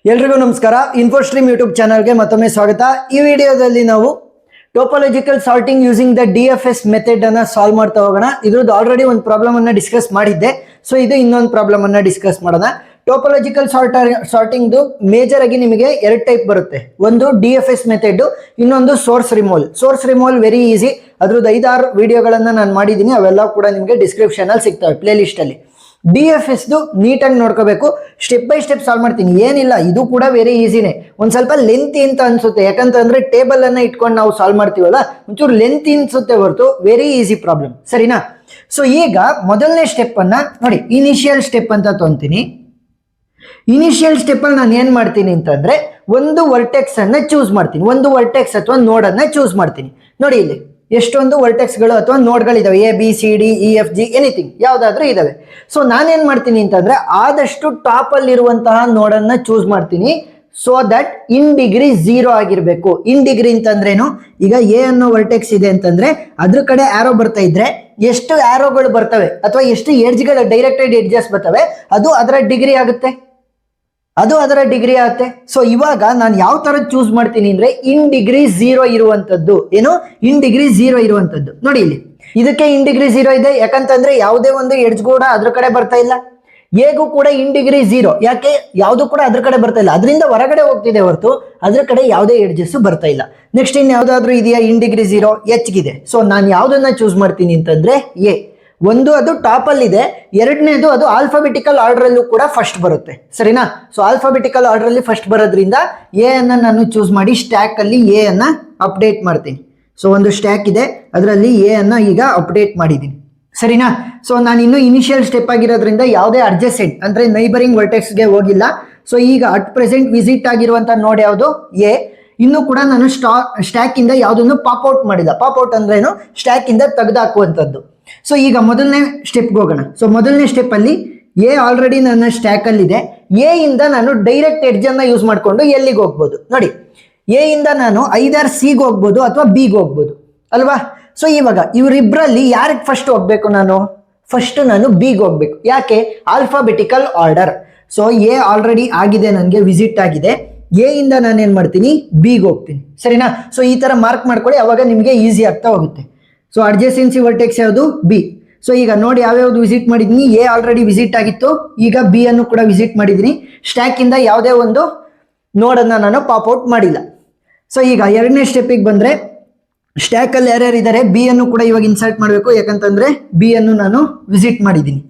ಎಲ್ರಿಗೂ ನಮಸ್ಕಾರ. ಇನ್ಫೋಸ್ಟ್ರೀಮ್ ಯೂಟ್ಯೂಬ್ ಚಾನಲ್ಗೆ ಮತ್ತೊಮ್ಮೆ ಸ್ವಾಗತ. ಈ ವಿಡಿಯೋದಲ್ಲಿ ನಾವು topological sorting using the DFS method ಅನ್ನ ಸಾಲ್ವ್ ಮಾಡ್ತಾ ಹೋಗೋಣ. ಇದ್ರದ್ದು ಆಲ್ರೆಡಿ ಒಂದು ಪ್ರಾಬ್ಲಮ್ ಅನ್ನ ಡಿಸ್ಕಸ್ ಮಾಡಿದ್ದೆ, ಸೊ ಇದು ಇನ್ನೊಂದು ಪ್ರಾಬ್ಲಮ್ ಅನ್ನ ಡಿಸ್ಕಸ್ ಮಾಡೋಣ. ಟೋಪೋಲಾಜಿಕಲ್ ಸಾರ್ಟಿಂಗ್ ಮೇಜರ್ ಆಗಿ ನಿಮಗೆ ಎರಡು ಟೈಪ್ ಬರುತ್ತೆ. ಒಂದು DFS ಮೆಥಡ್, ಇನ್ನೊಂದು ಸೋರ್ಸ್ ರಿಮೂವಲ್ ವೆರಿ ಈಸಿ. ಅದ್ರದ್ದು 5-6 ವಿಡಿಯೋಗಳನ್ನ ನಾನು ಮಾಡಿದ್ದೀನಿ, ಅವೆಲ್ಲ ಕೂಡ ನಿಮಗೆ ಡಿಸ್ಕ್ರಿಪ್ಷನ್ ಅಲ್ಲಿ ಸಿಗ್ತವೆ, ಪ್ಲೇ ಲಿಸ್ಟ್ ಅಲ್ಲಿ. DFS ನೀಟಾಗಿ ನೋಡ್ಕೋಬೇಕು. ಸ್ಟೆಪ್ ಬೈ ಸ್ಟೆಪ್ ಸಾಲ್ವ್ ಮಾಡ್ತೀನಿ, ಏನಿಲ್ಲ, ಇದು ಕೂಡ ವೆರಿ ಈಸಿನೇ. ಒಂದ್ ಸ್ವಲ್ಪ ಲೆಂತಿ ಅಂತ ಅನ್ಸುತ್ತೆ, ಯಾಕಂತಂದ್ರೆ ಟೇಬಲ್ ಅನ್ನ ಇಟ್ಕೊಂಡು ನಾವು ಸಾಲ್ವ್ ಮಾಡ್ತೀವಲ್ಲ, ಒಂಚೂರು ಲೆಂತಿ ಅನ್ಸುತ್ತೆ ಹೊರತು ವೆರಿ ಈಸಿ ಪ್ರಾಬ್ಲಮ್, ಸರಿನಾ? ಸೊ ಈಗ ಮೊದಲನೇ ಸ್ಟೆಪ್ ಅನ್ನ ನೋಡಿ, ಇನಿಷಿಯಲ್ ಸ್ಟೆಪ್ ಅಂತ ತೊಗೊಂತೀನಿ. ಇನಿಷಿಯಲ್ ಸ್ಟೆಪ್ ಅಲ್ಲಿ ನಾನು ಏನ್ ಮಾಡ್ತೀನಿ ಅಂತಂದ್ರೆ, ಒಂದು ವರ್ಟೆಕ್ಸ್ ಅನ್ನ ಚೂಸ್ ಮಾಡ್ತೀನಿ, ಒಂದು ವರ್ಟೆಕ್ಸ್ ಅಥವಾ ನೋಡ್ ಅನ್ನ ಚೂಸ್ ಮಾಡ್ತೀನಿ. ನೋಡಿ ಇಲ್ಲಿ ಎಷ್ಟೊಂದು ವರ್ಟೆಕ್ಸ್ಗಳು ಅಥವಾ ನೋಡ್ಗಳಿದಾವೆ, ABCDEFG ಎನಿಥಿಂಗ್ ಯಾವ್ದಾದ್ರೂ ಇದಾವೆ. ಸೊ ನಾನೇನ್ ಮಾಡ್ತೀನಿ ಅಂತಂದ್ರೆ, ಆದಷ್ಟು ಟಾಪ್ ಅಲ್ಲಿ ಇರುವಂತಹ ನೋಡನ್ನ ಚೂಸ್ ಮಾಡ್ತೀನಿ, ಸೊ ದಟ್ ಇನ್ ಡಿಗ್ರಿ 0 ಆಗಿರ್ಬೇಕು. ಇನ್ ಡಿಗ್ರಿ ಅಂತಂದ್ರೇನು, ಈಗ A ಅನ್ನೋ ವರ್ಟೆಕ್ಸ್ ಇದೆ ಅಂತಂದ್ರೆ ಅದ್ರ ಕಡೆ ಆರೋ ಬರ್ತಾ ಇದ್ರೆ ಎಷ್ಟು ಆರೋಗಳು ಬರ್ತವೆ ಅಥವಾ ಎಷ್ಟು ಎಡ್ಜ್ಗಳು ಡೈರೆಕ್ಟೆಡ್ ಎಡ್ಜಸ್ ಬರ್ತವೆ, ಅದು ಅದರ ಡಿಗ್ರಿ ಆಗುತ್ತೆ. ಸೊ ಇವಾಗ ನಾನು ಯಾವ ತರ ಚೂಸ್ ಮಾಡ್ತೀನಿ ಅಂದ್ರೆ, ಇನ್ ಡಿಗ್ರಿ 0 ಇರುವಂತದ್ದು. ಏನು ಇನ್ ಡಿಗ್ರಿ 0 ಇರುವಂತದ್ದು? ನೋಡಿ ಇಲ್ಲಿ ಇದಕ್ಕೆ ಇನ್ ಡಿಗ್ರಿ 0 ಇದೆ, ಯಾಕಂತಂದ್ರೆ ಯಾವುದೇ ಒಂದು ಎಡ್ಜ್ ಕೂಡ ಅದ್ರ ಕಡೆ ಬರ್ತಾ ಇಲ್ಲ. ಎಗೂ ಕೂಡ ಇನ್ ಡಿಗ್ರಿ 0, ಯಾಕೆ? ಯಾವುದು ಕೂಡ ಅದ್ರ ಕಡೆ ಬರ್ತಾ ಇಲ್ಲ, ಅದರಿಂದ ಹೊರಗಡೆ ಹೋಗ್ತಿದೆ ಹೊರತು ಅದ್ರ ಕಡೆ ಯಾವುದೇ ಎಡ್ಜಸ್ ಬರ್ತಾ ಇಲ್ಲ. ನೆಕ್ಸ್ಟ್ ಇನ್ ಯಾವ್ದಾದ್ರು ಇದೆಯಾ ಇನ್ ಡಿಗ್ರಿ 0? Hಗಿದೆ. ಸೊ ನಾನು ಯಾವ್ದನ್ನ ಚೂಸ್ ಮಾಡ್ತೀನಿ ಅಂತಂದ್ರೆ A. ಒಂದು ಅದು ಟಾಪ್ ಅಲ್ಲಿ ಇದೆ, ಎರಡನೇದು ಅದು ಆಲ್ಫಾಬೆಟಿಕಲ್ ಆರ್ಡರ್ ಅಲ್ಲೂ ಕೂಡ ಫಸ್ಟ್ ಬರುತ್ತೆ, ಸರಿನಾ? ಸೊ ಆಲ್ಫಾಬೆಟಿಕಲ್ ಆರ್ಡರ್ ಅಲ್ಲಿ ಫಸ್ಟ್ ಬರೋದ್ರಿಂದ A ಅನ್ನ ನಾನು ಚೂಸ್ ಮಾಡಿ ಸ್ಟ್ಯಾಕ್ ಅಲ್ಲಿ A ಅನ್ನ ಅಪ್ಡೇಟ್ ಮಾಡ್ತೀನಿ. ಸೊ ಒಂದು ಸ್ಟ್ಯಾಕ್ ಇದೆ, ಅದರಲ್ಲಿ A ಅನ್ನ ಈಗ ಅಪ್ಡೇಟ್ ಮಾಡಿದ್ದೀನಿ, ಸರಿನಾ? ಸೊ ನಾನು ಇನ್ನು ಇನಿಷಿಯಲ್ ಸ್ಟೆಪ್ ಆಗಿರೋದ್ರಿಂದ ಯಾವುದೇ ಅಡ್ಜಸೆಂಟ್ ಅಂದ್ರೆ ನೈಬರಿಂಗ್ ವರ್ಟೆಕ್ಸ್ಗೆ ಹೋಗಿಲ್ಲ. ಸೊ ಈಗ ಅಟ್ ಪ್ರೆಸೆಂಟ್ ವಿಸಿಟ್ ಆಗಿರುವಂತ ನೋಡ್ ಯಾವುದು? A. ಇನ್ನು ಕೂಡ ನಾನು ಸ್ಟ್ಯಾಕ್ ಇಂದ ಯಾವುದನ್ನು ಪಾಪ್ಔಟ್ ಮಾಡಿಲ್ಲ. ಪಾಪ್ಔಟ್ ಅಂದ್ರೇನು? ಸ್ಟ್ಯಾಕ್ ಇಂದ ತೆಗೆದಾಕುವಂಥದ್ದು. ಸೊ ಈಗ ಮೊದಲನೇ ಸ್ಟೆಪ್ಗೆ ಹೋಗೋಣ. ಸೊ ಮೊದಲನೇ ಸ್ಟೆಪ್ ಅಲ್ಲಿ A ಆಲ್ರೆಡಿ ನನ್ನ ಸ್ಟ್ಯಾಕ್ ಅಲ್ಲಿ ಇದೆ. A ಇಂದ ನಾನು ಡೈರೆಕ್ಟ್ ಎಡ್ಜ್ ಅನ್ನ ಯೂಸ್ ಮಾಡ್ಕೊಂಡು ಎಲ್ಲಿಗೆ ಹೋಗ್ಬೋದು? ನೋಡಿ, A ಇಂದ ನಾನು ಐದರ್ Cಗೆ ಹೋಗ್ಬೋದು ಅಥವಾ Bಗೆ ಹೋಗ್ಬೋದು, ಅಲ್ವಾ? ಸೊ ಇವಾಗ ಇವರಿಬ್ರಲ್ಲಿ ಯಾರಿಗೆ ಫಸ್ಟ್ ಹೋಗ್ಬೇಕು? ಫಸ್ಟ್ ನಾನು Bಗೆ ಹೋಗ್ಬೇಕು. ಯಾಕೆ? Alphabetical order. So A already ಆಗಿದೆ, ನನಗೆ ವಿಸಿಟ್ ಆಗಿದೆ. A ಇಂದ ನಾನು ಏನ್ ಮಾಡ್ತೀನಿ? Bಗೆ ಹೋಗ್ತೀನಿ, ಸರಿನಾ? ಸೊ ಈ ತರ ಮಾರ್ಕ್ ಮಾಡ್ಕೊಳ್ಳಿ, ಅವಾಗ ನಿಮ್ಗೆ ಈಸಿ ಆಗ್ತಾ ಹೋಗುತ್ತೆ. ಸೊ ಅಡ್ಜಸೆನ್ಸಿ ವರ್ಟೆಕ್ಸ್ ಯಾವುದು? B. ಸೊ ಈಗ ನೋಡಿ ಯಾವ್ಯಾವ್ದು ವಿಸಿಟ್ ಮಾಡಿದೀನಿ. A ಆಲ್ರೆಡಿ ವಿಸಿಟ್ ಆಗಿತ್ತು, ಈಗ B ಅನ್ನು ಕೂಡ ವಿಸಿಟ್ ಮಾಡಿದೀನಿ. ಸ್ಟ್ಯಾಕ್ ಇಂದ ಯಾವುದೇ ಒಂದು ನೋಡನ್ನ ನಾನು ಪಾಪ್ಔಟ್ ಮಾಡಿಲ್ಲ. ಸೊ ಈಗ ಎರಡನೇ ಸ್ಟೆಪ್ಪಿಗೆ ಬಂದ್ರೆ, ಸ್ಟ್ಯಾಕ್ ಅಲ್ಲಿ ಯಾರ್ಯಾರು ಇದ್ದಾರೆ B ಅನ್ನು ಕೂಡ ಇವಾಗ ಇನ್ಸರ್ಟ್ ಮಾಡಬೇಕು, ಯಾಕಂತಂದ್ರೆ B ಅನ್ನು ನಾನು ವಿಸಿಟ್ ಮಾಡಿದ್ದೀನಿ.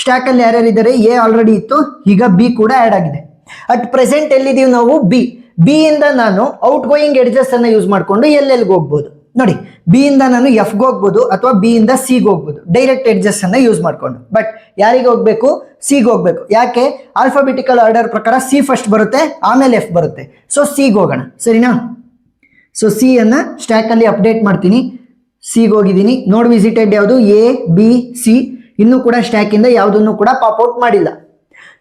ಸ್ಟ್ಯಾಕ್ ಅಲ್ಲಿ ಯಾರ್ಯಾರು ಇದ್ದಾರೆ? A ಆಲ್ರೆಡಿ ಇತ್ತು, ಈಗ B ಕೂಡ ಆಡ್ ಆಗಿದೆ. ಅಟ್ ಪ್ರೆಸೆಂಟ್ ಎಲ್ಲಿದ್ದೀವಿ ನಾವು? B ಇಂದ ನಾನು ಔಟ್ ಗೋಯಿಂಗ್ ಎಡ್ಜಸ್ ಅನ್ನ ಯೂಸ್ ಮಾಡ್ಕೊಂಡು ಎಲ್ಲೆಲ್ಲಿಗೆ ಹೋಗ್ಬೋದು? ನೋಡಿ, B ಇಂದ ನಾನು Fಗೆ ಹೋಗ್ಬೋದು ಅಥವಾ B ಇಂದ Cಗೆ ಹೋಗ್ಬೋದು, ಡೈರೆಕ್ಟ್ ಎಡ್ಜಸ್ ಅನ್ನ ಯೂಸ್ ಮಾಡ್ಕೊಂಡು. ಬಟ್ ಯಾರಿಗೆ ಹೋಗ್ಬೇಕು? Cಗೆ ಹೋಗ್ಬೇಕು. ಯಾಕೆ? ಆಲ್ಫಾಬೆಟಿಕಲ್ ಆರ್ಡರ್ ಪ್ರಕಾರ C ಫಸ್ಟ್ ಬರುತ್ತೆ, ಆಮೇಲೆ F ಬರುತ್ತೆ. ಸೊ Cಗೆ ಹೋಗೋಣ, ಸರಿನಾ? ಸೊ C ಅನ್ನ ಸ್ಟ್ಯಾಕ್ ಅಲ್ಲಿ ಅಪ್ಡೇಟ್ ಮಾಡ್ತೀನಿ. Cಗೆ ಹೋಗಿದ್ದೀನಿ. ನೋಡ್ ವಿಸಿಟೆಡ್ ಯಾವುದು? A, B, C. ಇನ್ನೂ ಕೂಡ ಸ್ಟ್ಯಾಕ್ ಇಂದ ಯಾವುದನ್ನು ಕೂಡ ಪಾಪ್ಔಟ್ ಮಾಡಿಲ್ಲ.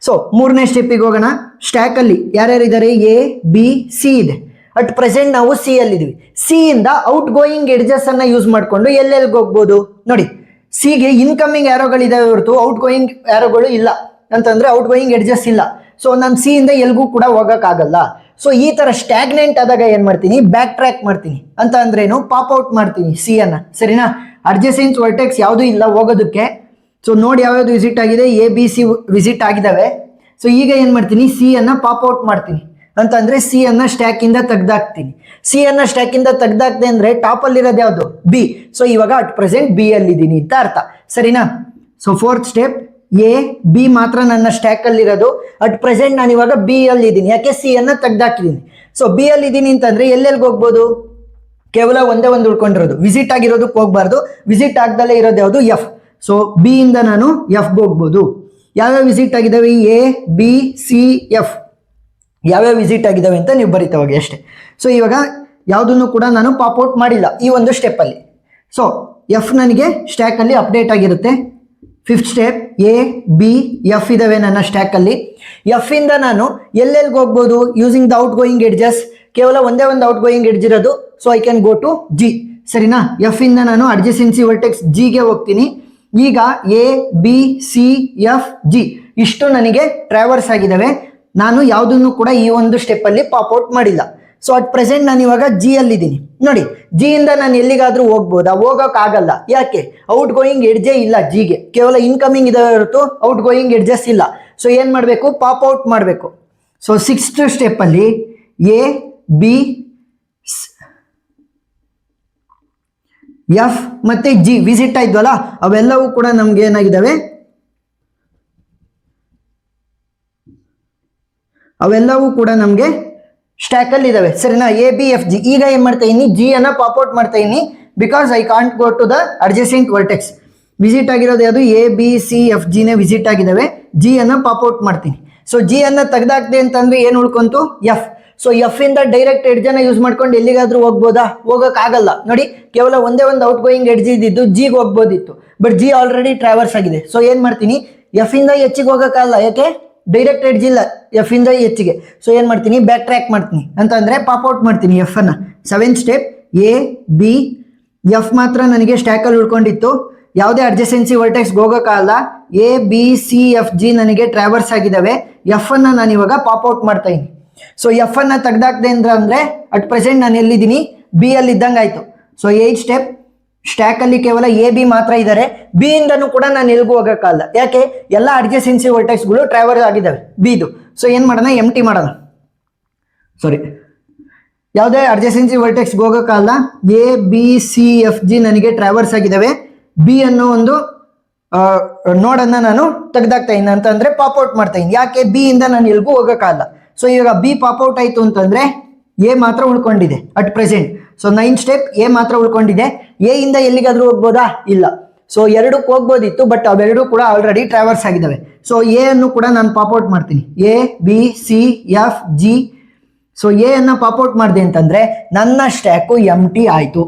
ಸೊ ಮೂರನೇ ಸ್ಟೆಪ್ಪಿಗೆ ಹೋಗೋಣ. ಸ್ಟ್ಯಾಕ್ ಅಲ್ಲಿ ಯಾರ್ಯಾರು ಇದ್ದಾರೆ? A, B, C ಇದೆ. ಅಟ್ ಪ್ರೆಸೆಂಟ್ ನಾವು C ಅಲ್ಲಿ ಇದೀವಿ. C ಇಂದ ಔಟ್ ಗೋಯಿಂಗ್ ಎಡ್ಜಸ್ ಅನ್ನ ಯೂಸ್ ಮಾಡ್ಕೊಂಡು ಎಲ್ಲೆಲ್ಲಿಗೆ ಹೋಗ್ಬೋದು? ನೋಡಿ, Cಗೆ ಇನ್ಕಮಿಂಗ್ ಆರೋಗಳಿದಾವೆ ಹೊರತು ಔಟ್ ಗೋಯಿಂಗ್ ಆರೋಗಳು ಇಲ್ಲ, ಅಂತಂದ್ರೆ ಔಟ್ ಗೋಯಿಂಗ್ ಎಡ್ಜಸ್ ಇಲ್ಲ. ಸೊ ನಾನು C ಇಂದ ಎಲ್ಗೂ ಕೂಡ ಹೋಗಕ್ಕಾಗಲ್ಲ. ಸೊ ಈ ತರ ಸ್ಟ್ಯಾಗ್ನೆಂಟ್ ಆದಾಗ ಏನ್ ಮಾಡ್ತೀನಿ? ಬ್ಯಾಕ್ ಟ್ರ್ಯಾಕ್ ಮಾಡ್ತೀನಿ. ಅಂತ ಅಂದ್ರೇನು? ಪಾಪ್ಔಟ್ ಮಾಡ್ತೀನಿ C ಅನ್ನ, ಸರಿನಾ? ಅಡ್ಜಸೆನ್ಸ್ ವರ್ಟೆಕ್ಸ್ ಯಾವುದು ಇಲ್ಲ ಹೋಗೋದಕ್ಕೆ. ಸೊ ನೋಡಿ ಯಾವ್ಯಾವ್ದು ವಿಸಿಟ್ ಆಗಿದೆ? A, B, C ವಿಸಿಟ್ ಆಗಿದಾವೆ. ಸೊ ಈಗ ಏನ್ ಮಾಡ್ತೀನಿ? C ಅನ್ನ ಪಾಪ್ಔಟ್ ಮಾಡ್ತೀನಿ. ಅಂತಂದ್ರೆ C ಅನ್ನ ಸ್ಟ್ಯಾಕ್ ಇಂದ ತೆಗ್ದಾಕ್ತೀನಿ. C ಅನ್ನ ಸ್ಟ್ಯಾಕ್ ಇಂದ ತೆಗ್ದಾಕ್ದೆ ಅಂದ್ರೆ ಟಾಪ್ ಅಲ್ಲಿ ಇರೋದು ಯಾವುದು? B. ಸೊ ಇವಾಗ ಅಟ್ ಪ್ರೆಸೆಂಟ್ B ಅಲ್ಲಿ ಇದ್ದೀನಿ ಅಂತ ಅರ್ಥ, ಸರಿನಾ? So fourth step, A, B ಮಾತ್ರ ನನ್ನ ಸ್ಟ್ಯಾಕ್ ಅಲ್ಲಿ ಇರೋದು. ಅಟ್ ಪ್ರೆಸೆಂಟ್ ನಾನು ಇವಾಗ B ಅಲ್ಲಿ ಇದ್ದೀನಿ, ಯಾಕೆ? C ಅನ್ನ ತೆಗ್ದಾಕಿದ್ದೀನಿ. ಸೊ B ಅಲ್ಲಿ ಇದ್ದೀನಿ ಅಂತಂದ್ರೆ ಎಲ್ಲೆಲ್ಲಿಗೆ ಹೋಗ್ಬೋದು? ಕೇವಲ ಒಂದೇ ಒಂದು ಉಳ್ಕೊಂಡಿರೋದು, ವಿಸಿಟ್ ಆಗಿರೋದಕ್ಕೆ ಹೋಗ್ಬಾರ್ದು. ವಿಸಿಟ್ ಆಗ್ದಲ್ಲೇ ಇರೋದು ಯಾವುದು? F. ಸೊ B ಇಂದ ನಾನು Fಗೆ ಹೋಗ್ಬೋದು. ಯಾವ್ಯಾವ ವಿಸಿಟ್ ಆಗಿದಾವೆ? A, B, C, F. ಯಾವ್ಯಾವ ವಿಸಿಟ್ ಆಗಿದಾವೆ ಅಂತ ನೀವು ಬರೀತಾ ಹೋಗಿ ಅಷ್ಟೇ. ಸೊ ಇವಾಗ ಯಾವುದನ್ನು ಕೂಡ ನಾನು ಪಾಪ್ಔಟ್ ಮಾಡಿಲ್ಲ ಈ ಒಂದು ಸ್ಟೆಪ್ ಅಲ್ಲಿ. ಸೊ F ನನಗೆ ಸ್ಟ್ಯಾಕ್ ಅಲ್ಲಿ ಅಪ್ಡೇಟ್ ಆಗಿರುತ್ತೆ. Fifth step, A, B, F ಇದಾವೆ ನನ್ನ ಸ್ಟ್ಯಾಕ್ ಅಲ್ಲಿ. F ಇಂದ ನಾನು ಎಲ್ಲೆಲ್ಲಿಗೆ ಹೋಗ್ಬೋದು? Using the outgoing edges. ಕೇವಲ ಒಂದೇ ಒಂದು ಔಟ್ ಗೋಯಿಂಗ್ ಎಡ್ಜ್ ಇರೋದು. So I can go to G, ಸರಿನಾ? F ಇಂದ ನಾನು ಅಡ್ಜಸೆನ್ಸಿ ವರ್ಟೆಕ್ಸ್ Gಗೆ ಹೋಗ್ತೀನಿ. ಈಗ A, B, C, F, G ಇಷ್ಟು ನನಗೆ ಟ್ರಾವರ್ಸ್ ಆಗಿದ್ದಾವೆ. ನಾನು ಯಾವುದನ್ನು ಕೂಡ ಈ ಒಂದು ಸ್ಟೆಪ್ ಅಲ್ಲಿ ಪಾಪ್ ಔಟ್ ಮಾಡಿಲ್ಲ. ಸೊ ಅಟ್ ಪ್ರೆಸೆಂಟ್ ನಾನು ಇವಾಗ ಜಿ ಅಲ್ಲಿ ಇದ್ದೀನಿ. ನೋಡಿ, ಜಿ ಇಂದ ನಾನು ಎಲ್ಲಿಗಾದ್ರೂ ಹೋಗ್ಬೋದಾ? ಹೋಗಕ್ ಆಗಲ್ಲ. ಯಾಕೆ? ಔಟ್ ಗೋಯಿಂಗ್ ಎಡ್ಜೇ ಇಲ್ಲ ಜಿಗೆ, ಕೇವಲ ಇನ್ಕಮಿಂಗ್ ಇದೆ ಹೊರತು ಔಟ್ ಗೋಯಿಂಗ್ ಎಡ್ಜಸ್ ಇಲ್ಲ. ಸೊ ಏನ್ ಮಾಡಬೇಕು? ಪಾಪ್ ಔಟ್ ಮಾಡಬೇಕು. ಸೊ 6th ಸ್ಟೆಪ್ ಅಲ್ಲಿ ಎ ಬಿ ಎಫ್ ಮತ್ತೆ ಜಿ ವಿಸಿಟ್ ಆಯ್ತವಲ್ಲ, ಅವೆಲ್ಲವೂ ಕೂಡ ನಮ್ಗೆ ಏನಾಗಿದ್ದಾವೆ? ಅವೆಲ್ಲವೂ ಕೂಡ ನಮ್ಗೆ ಸ್ಟ್ಯಾಕ್ ಅಲ್ಲಿ ಇದಾವೆ, ಸರಿನಾ? A B F G. ಈಗ ಏನ್ ಮಾಡ್ತಾ ಇದೀನಿ? ಜಿ ಅನ್ನ ಪಾಪ್ ಔಟ್ ಮಾಡ್ತಾ ಇದೀನಿ, because I can't go to the adjacent vertex. Visit ಆಗಿರೋದು ಯಾವುದು? A B C F G ನೇ ವಿಸಿಟ್ ಆಗಿದಾವೆ. ಜಿ ಅನ್ನ ಪಾಪ್ ಔಟ್ ಮಾಡ್ತೀನಿ. ಸೊ ಜಿ ಅನ್ನ ತೆಗ್ದಾಕ್ದೆ ಅಂತಂದ್ರೆ ಏನ್ ಉಳ್ಕೊಂತು? ಎಫ್. ಸೊ ಎಫ್ ಇಂದ ಡೈರೆಕ್ಟ್ ಎಡ್ಜ್ ಅನ್ನ ಯೂಸ್ ಮಾಡ್ಕೊಂಡು ಎಲ್ಲಿಗಾದ್ರೂ ಹೋಗ್ಬೋದಾ? ಹೋಗಕ್ ಆಗಲ್ಲ. ನೋಡಿ, ಕೇವಲ ಒಂದೇ ಒಂದು ಔಟ್ ಗೋಯಿಂಗ್ ಎಡ್ಜ್ ಇದ್ದಿದ್ದು ಜಿಗೆ ಹೋಗ್ಬೋದಿತ್ತು, ಬಟ್ ಜಿ ಆಲ್ರೆಡಿ ಟ್ರಾವರ್ಸ್ ಆಗಿದೆ. ಸೊ ಏನ್ ಮಾಡ್ತೀನಿ? ಎಫ್ ಇಂದ ಎಚ್ಗೆ ಹೋಗಕ್ಕಾಗಲ್ಲ. ಯಾಕೆ? ಡೈರೆಕ್ಟ್ ಎಡ್ಜ್ ಇಲ್ಲ ಎಫ್ ಇಂದ ಎಚ್ಗೆ. ಸೊ ಏನ್ ಮಾಡ್ತೀನಿ? ಬ್ಯಾಕ್ ಟ್ರ್ಯಾಕ್ ಮಾಡ್ತೀನಿ, ಅಂತಂದ್ರೆ ಪಾಪ್ ಔಟ್ ಮಾಡ್ತೀನಿ ಎಫ್ ಅನ್ನ. 7th step A B F ಮಾತ್ರ ನನಗೆ ಸ್ಟ್ಯಾಕ್ ಅಲ್ಲಿ ಉಳ್ಕೊಂಡಿತ್ತು, ಯಾವುದೇ ಅಡ್ಜಸೆನ್ಸಿ ವರ್ಟೆಕ್ಸ್ ಹೋಗಕ್ಕಾಗಲ್ಲ. A B C F G ನನಗೆ ಟ್ರಾವರ್ಸ್ ಆಗಿದ್ದಾವೆ. ಎಫ್ ಅನ್ನ ನಾನು ಇವಾಗ ಪಾಪ್ ಔಟ್ ಮಾಡ್ತಾ ಇದ್ದೀನಿ. ಸೊ ಎಫ್ ಅನ್ನ ತೆಗ್ದಾಕ್ದೆ ಅಂದ್ರೆ ಅಟ್ ಪ್ರೆಸೆಂಟ್ ನಾನು ಎಲ್ಲಿದ್ದೀನಿ? ಬಿ ಅಲ್ಲಿ ಇದ್ದಂಗೆ ಆಯ್ತು. ಸೊ 8th ಸ್ಟೆಪ್ ಸ್ಟ್ಯಾಕ್ ಅಲ್ಲಿ ಕೇವಲ ಎ ಬಿ ಮಾತ್ರ ಇದ್ದಾರೆ. ಬಿ ಇಂದನೂ ಕೂಡ ನಾನು ಎಲ್ಗೂ ಹೋಗಕ್ಕಾಗಲ್ಲ. ಯಾಕೆ? ಎಲ್ಲ ಅಡ್ಜಸೆನ್ಸಿ ವರ್ಟೆಕ್ಸ್ ಗಳು ಟ್ರಾವರ್ಸ್ ಆಗಿದ್ದಾವೆ ಬಿದು. ಸೊ ಏನ್ ಮಾಡೋಣ? ಎಂಟಿ ಮಾಡೋಣ. ಸಾರಿ, ಯಾವುದೇ ಅಡ್ಜಸೆನ್ಸಿ ವರ್ಟೆಕ್ಸ್ ಹೋಗಕ್ಕಾಗಲ್ಲ. A B C F G ನನಗೆ ಟ್ರಾವರ್ಸ್ ಆಗಿದ್ದಾವೆ. ಬಿ ಅನ್ನೋ ಒಂದು ನೋಡನ್ನ ನಾನು ತೆಗ್ದಾಕ್ತಾ ಇದ್ದೀನಿ, ಅಂತಂದ್ರೆ ಪಾಪ್ ಔಟ್ ಮಾಡ್ತಾ ಇದ್ದೀನಿ. ಯಾಕೆ? ಬಿ ಇಂದ ನಾನು ಎಲ್ಗೂ ಹೋಗಕ್ಕಾಗಲ್ಲ. ಸೊ ಇವಾಗ ಬಿ ಪಾಪ್ ಔಟ್ ಆಯ್ತು ಅಂತಂದ್ರೆ ಎ ಮಾತ್ರ ಉಳ್ಕೊಂಡಿದೆ at present. So 9th step A ಮಾತ್ರ ಉಳ್ಕೊಂಡಿದೆ. ಎ ಇಂದ ಎಲ್ಲಿಗಾದ್ರೂ ಹೋಗ್ಬೋದಾ? ಇಲ್ಲ. ಸೊ 2ಕ್ಕೆ ಹೋಗ್ಬೋದಿತ್ತು, ಬಟ್ ಅವೆರಡೂ ಕೂಡ ಆಲ್ರೆಡಿ ಟ್ರಾವರ್ಸ್ ಆಗಿದ್ದಾವೆ. ಸೊ ಎ ಅನ್ನು ಕೂಡ ನಾನು ಪಾಪ್ ಔಟ್ ಮಾಡ್ತೀನಿ. A B C F G. So A ಅನ್ನ ಪಾಪ್ ಔಟ್ ಮಾಡಿದೆ ಅಂತಂದ್ರೆ ನನ್ನ ಸ್ಟ್ಯಾಕು ಎಮ್ ಟಿ ಆಯ್ತು.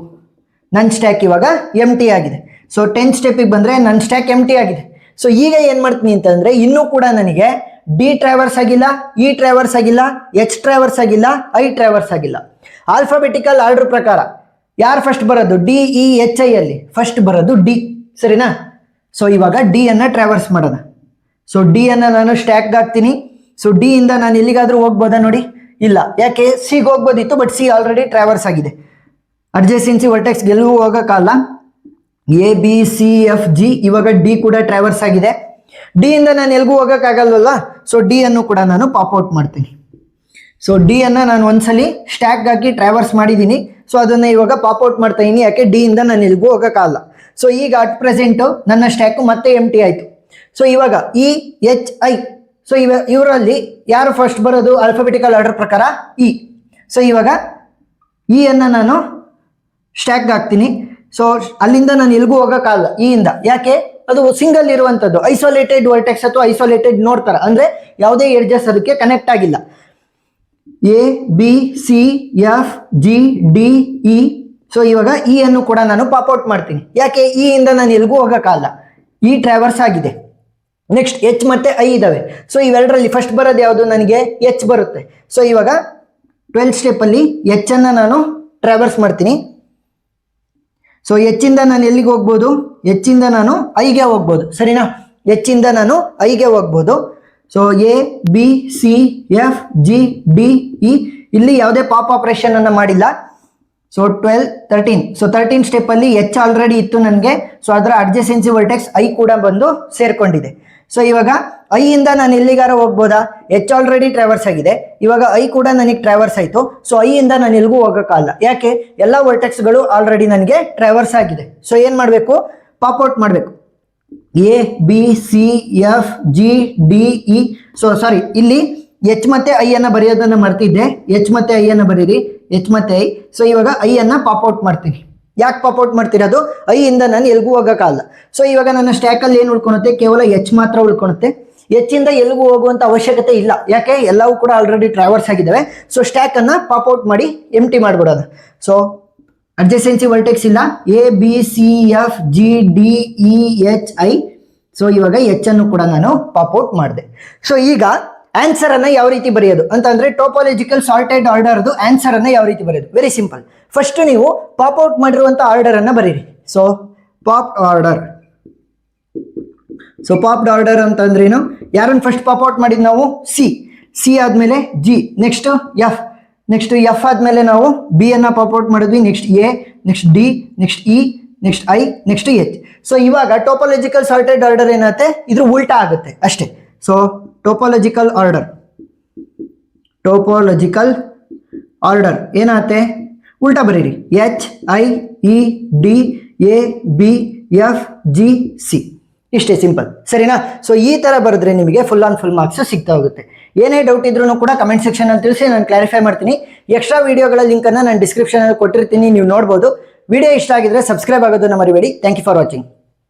ನನ್ನ ಸ್ಟ್ಯಾಕ್ ಇವಾಗ ಎಮ್ ಟಿ ಆಗಿದೆ. ಸೊ 10th ಸ್ಟೆಪ್ಗೆ ಬಂದ್ರೆ ನನ್ನ ಸ್ಟ್ಯಾಕ್ ಎಮ್ ಟಿ ಆಗಿದೆ. ಸೊ ಈಗ ಏನ್ ಮಾಡ್ತೀನಿ ಅಂತಂದ್ರೆ ಇನ್ನೂ ಕೂಡ ನನಗೆ ಡಿ ಟ್ರಾವರ್ಸ್ ಆಗಿಲ್ಲ, ಇ ಟ್ರಾವರ್ಸ್ ಆಗಿಲ್ಲ, ಎಚ್ ಟ್ರಾವರ್ಸ್ ಆಗಿಲ್ಲ, ಐ ಟ್ರಾವರ್ಸ್ ಆಗಿಲ್ಲ. ಆಲ್ಫಾಬೆಟಿಕಲ್ ಆರ್ಡರ್ ಪ್ರಕಾರ ಯಾರು ಫಸ್ಟ್ ಬರೋದು? ಡಿ ಇ ಎಚ್ ಐ ಅಲ್ಲಿ ಫಸ್ಟ್ ಬರೋದು ಡಿ, ಸರಿನಾ? ಸೊ ಇವಾಗ ಡಿ ಅನ್ನ ಟ್ರಾವರ್ಸ್ ಮಾಡೋಣ. ಸೊ ಡಿ ಅನ್ನ ನಾನು ಸ್ಟ್ಯಾಕ್ಗೆ ಹಾಕ್ತೀನಿ. ಸೊ ಡಿ ಇಂದ ನಾನು ಎಲ್ಲಿಗಾದ್ರೂ ಹೋಗ್ಬೋದಾ? ನೋಡಿ, ಇಲ್ಲ. ಯಾಕೆ? ಸಿಗೆ ಹೋಗ್ಬೋದಿತ್ತು, ಬಟ್ ಸಿ ಆಲ್ರೆಡಿ ಟ್ರಾವರ್ಸ್ ಆಗಿದೆ. ಅಡ್ಜಸೆನ್ಸಿ ವರ್ಟೆಕ್ಸ್ ಗೆಲ್ಲೂ ಹೋಗಕ್ಕಾಗಲ್ಲ. A B C F G, ಇವಾಗ ಡಿ ಕೂಡ ಟ್ರಾವರ್ಸ್ ಆಗಿದೆ. ಡಿ ಇಂದ ನಾನು ಎಲ್ಗೂ ಹೋಗಕ್ಕಾಗಲ್ವಲ್ಲ. ಸೊ ಡಿ ಅನ್ನು ಕೂಡ ನಾನು ಪಾಪ್ ಔಟ್ ಮಾಡ್ತೀನಿ. ಸೊ ಡಿ ಅನ್ನ ನಾನು ಒಂದ್ಸಲಿ ಸ್ಟ್ಯಾಕ್ ಹಾಕಿ ಟ್ರಾವರ್ಸ್ ಮಾಡಿದ್ದೀನಿ. ಸೊ ಅದನ್ನ ಇವಾಗ ಪಾಪ್ ಔಟ್ ಮಾಡ್ತಾ ಇದೀನಿ. ಯಾಕೆ? ಡಿ ಇಂದ ನಾನು ಎಲ್ಗೂ ಹೋಗಕ್ಕಾಗಲ್ಲ. ಸೊ ಈಗ ಅಟ್ ಪ್ರೆಸೆಂಟ್ ನನ್ನ ಸ್ಟ್ಯಾಕ್ ಮತ್ತೆ ಎಮ್ ಟಿ ಆಯ್ತು. ಸೊ ಇವಾಗ ಇ ಎಚ್ ಐ. ಸೊ ಇವರಲ್ಲಿ ಯಾರು ಫಸ್ಟ್ ಬರೋದು ಆಲ್ಫಾಬೆಟಿಕಲ್ ಆರ್ಡರ್ ಪ್ರಕಾರ? ಇ. ಸೊ ಇವಾಗ ಇ ಅನ್ನ ನಾನು ಸ್ಟ್ಯಾಕ್ ಹಾಕ್ತೀನಿ. ಸೊ ಅಲ್ಲಿಂದ ನಾನು ಎಲ್ಗೂ ಹೋಗಕ್ಕಾಗಲ್ಲ ಇ ಇಂದ. ಯಾಕೆ? ಅದು ಸಿಂಗಲ್ ಇರುವಂತದ್ದು, ಐಸೋಲೇಟೆಡ್ ವರ್ಟೆಕ್ಸ್ ಅಥವಾ ಐಸೋಲೇಟೆಡ್ ನೋಡ್ ತರ, ಅಂದ್ರೆ ಯಾವುದೇ ಎಡ್ಜಸ್ ಅದಕ್ಕೆ ಕನೆಕ್ಟ್ ಆಗಿಲ್ಲ. A B C F G D E. So ಇವಾಗ ಇ ಅನ್ನು ಕೂಡ ನಾನು ಪಾಪ್ ಔಟ್ ಮಾಡ್ತೀನಿ. ಯಾಕೆ? ಇ ಇಂದ ನಾನು ಎಲ್ಗೂ ಹೋಗಕ್ಕಾಗಲ್ಲ, ಇ ಟ್ರಾವರ್ಸ್ ಆಗಿದೆ. ನೆಕ್ಸ್ಟ್ ಎಚ್ ಮತ್ತೆ ಐ ಇದಾವೆ. ಸೊ ಇವೆರಡರಲ್ಲಿ ಫಸ್ಟ್ ಬರೋದು ಯಾವುದು? ನನಗೆ ಎಚ್ ಬರುತ್ತೆ. ಸೊ ಇವಾಗ 12th ಸ್ಟೆಪ್ ಅಲ್ಲಿ ಎಚ್ ಅನ್ನ ನಾನು ಟ್ರಾವರ್ಸ್ ಮಾಡ್ತೀನಿ. ಸೊ ಎಚ್ಚಿಂದ ನಾನು ಎಲ್ಲಿಗೆ ಹೋಗ್ಬೋದು? ಎಚ್ಚಿಂದ ನಾನು ಐಗೆ ಹೋಗ್ಬೋದು, ಸರಿನಾ? ಎಚ್ಚಿಂದ ನಾನು ಐಗೆ ಹೋಗ್ಬೋದು. So A B C F G D E. ಇಲ್ಲಿ ಯಾವುದೇ ಪಾಪ್ ಆಪರೇಷನ್ ಅನ್ನ ಮಾಡಿಲ್ಲ. ಸೊ 12 13. ಸೊ 13th ಸ್ಟೆಪ್ ಅಲ್ಲಿ ಎಚ್ ಆಲ್ರೆಡಿ ಇತ್ತು ನನಗೆ. ಸೊ ಅದರ ಅಡ್ಜಸೆನ್ಸಿ ವರ್ಟೆಕ್ಸ್ ಐ ಕೂಡ ಬಂದು ಸೇರ್ಕೊಂಡಿದೆ. ಸೊ ಇವಾಗ ಐ ಇಂದ ನಾನು ಎಲ್ಲಿಗಾರ ಹೋಗ್ಬೋದಾ? ಎಚ್ ಆಲ್ರೆಡಿ ಟ್ರಾವರ್ಸ್ ಆಗಿದೆ. ಇವಾಗ ಐ ಕೂಡ ನನಗೆ ಟ್ರಾವರ್ಸ್ ಆಯ್ತು. ಸೊ ಐ ಇಂದ ನಾನು ಎಲ್ಗೂ ಹೋಗಕ್ಕಾಗಲ್ಲ. ಯಾಕೆ? ಎಲ್ಲ ವರ್ಟೆಕ್ಸ್ಗಳು ಆಲ್ರೆಡಿ ನನಗೆ ಟ್ರಾವರ್ಸ್ ಆಗಿದೆ. ಸೊ ಏನ್ ಮಾಡಬೇಕು? ಪಾಪ್ ಔಟ್ ಮಾಡಬೇಕು. A B C F G D E. So sorry, ಇಲ್ಲಿ ಎಚ್ ಮತ್ತೆ ಐ ಅನ್ನ ಬರೆಯೋದನ್ನ ಮರ್ತಿದ್ದೆ. ಎಚ್ ಮತ್ತೆ ಐ ಅನ್ನ ಬರೀರಿ, ಎಚ್ ಮತ್ತೆ ಐ. ಸೊ ಇವಾಗ ಐ ಅನ್ನ ಪಾಪ್ ಔಟ್ ಮಾಡ್ತೀನಿ. ಯಾಕೆ ಪಾಪ್ ಔಟ್ ಮಾಡ್ತಿರೋದು? ಐ ಇಂದ ನಾನು ಎಲ್ಗೂ ಹೋಗಕ್ಕಾಗಲ್ಲ. ಸೊ ಇವಾಗ ನನ್ನ ಸ್ಟ್ಯಾಕ್ ಅಲ್ಲಿ ಏನು ಉಳ್ಕೊಳುತ್ತೆ? ಕೇವಲ ಎಚ್ ಮಾತ್ರ ಉಳ್ಕೊಳುತ್ತೆ. ಎಚ್ ಇಂದ ಎಲ್ಗೂ ಹೋಗುವಂತ ಅವಶ್ಯಕತೆ ಇಲ್ಲ. ಯಾಕೆ? ಎಲ್ಲವೂ ಕೂಡ ಆಲ್ರೆಡಿ ಟ್ರಾವರ್ಸ್ ಆಗಿದ್ದಾವೆ. ಸೊ ಸ್ಟ್ಯಾಕ್ ಅನ್ನ ಪಾಪ್ ಔಟ್ ಮಾಡಿ ಎಂಟಿ ಮಾಡ್ಬಿಡೋದು. ಸೊ ಅಡ್ಜಸೆನ್ಸಿ ವರ್ಟೆಕ್ಸ್ ಇಲ್ಲ. A B C F G D E H I. So ಇವಾಗ ಎಚ್ ಅನ್ನು ಕೂಡ ನಾನು ಪಾಪ್ ಔಟ್ ಮಾಡಿದೆ. ಸೊ ಈಗ ಆನ್ಸರ್ ಅನ್ನ ಯಾವ ರೀತಿ ಬರೆಯೋದು ಅಂತಂದ್ರೆ ಟೋಪೋಲಾಜಿಕಲ್ ಸಾರ್ಟೆಡ್ ಆರ್ಡರ್ದು ಆನ್ಸರ್ ಅನ್ನ ಯಾವ ರೀತಿ ಬರೆಯೋದು? Very simple. ಫಸ್ಟ್ ನೀವು ಪಾಪ್ ಔಟ್ ಮಾಡಿರುವಂತ ಆರ್ಡರ್ ಅನ್ನ ಬರೀರಿ. So popped order. So popped order ಅಂತಂದ್ರೇನು? ಯಾರನ್ನ ಫಸ್ಟ್ ಪಾಪ್ ಔಟ್ ಮಾಡಿದ್ ನಾವು? ಸಿ. ಸಿ ಆದಮೇಲೆ G, next F, next F ಆದಮೇಲೆ ನಾವು ಬಿ ಅನ್ನು ಪಾಪ್ಔಟ್ ಮಾಡಿದ್ವಿ, next A, next D, next E, next I, next H. So ಇವಾಗ ಟೋಪೋಲಾಜಿಕಲ್ ಸಾರ್ಟೆಡ್ ಆರ್ಡರ್ ಏನಾಗುತ್ತೆ, ಇದ್ರ ಉಲ್ಟಾ ಆಗುತ್ತೆ ಅಷ್ಟೇ. ಸೊ ಟೋಪೋಲಾಜಿಕಲ್ ಆರ್ಡರ್ ಏನಾಗುತ್ತೆ, ಉಲ್ಟಾ ಬರೀರಿ, H I E D A B F G C, ಇಷ್ಟೇ ಸಿಂಪಲ್, ಸರಿನಾ? ಸೊ ಈ ತರ ಬರೆದ್ರೆ ನಿಮಗೆ ಫುಲ್ ಆನ್ ಫುಲ್ ಮಾರ್ಕ್ಸ್ ಸಿಗ್ತಾ ಹೋಗುತ್ತೆ. ಏನೇ ಡೌಟ್ ಇದ್ರೂ ಕೂಡ ಕಮೆಂಟ್ ಸೆಕ್ಷನ್ ಅಲ್ಲಿ ತಿಳಿಸಿ, ನಾನು ಕ್ಲಾರಿಫೈ ಮಾಡ್ತೀನಿ. ಎಕ್ಸ್ಟ್ರಾ ವಿಡಿಯೋಗಳ ಲಿಂಕ್ ಅನ್ನ ನಾನು ಡಿಸ್ಕ್ರಿಪ್ಷನ್ ಅಲ್ಲಿ ಕೊಟ್ಟಿರ್ತೀನಿ, ನೀವು ನೋಡ್ಬೋದು. ವಿಡಿಯೋ ಇಷ್ಟ ಆಗಿದ್ರೆ ಸಬ್ಸ್ಕ್ರೈಬ್ ಆಗೋದನ್ನ ಮರಿಬೇಡಿ. Thank you for watching.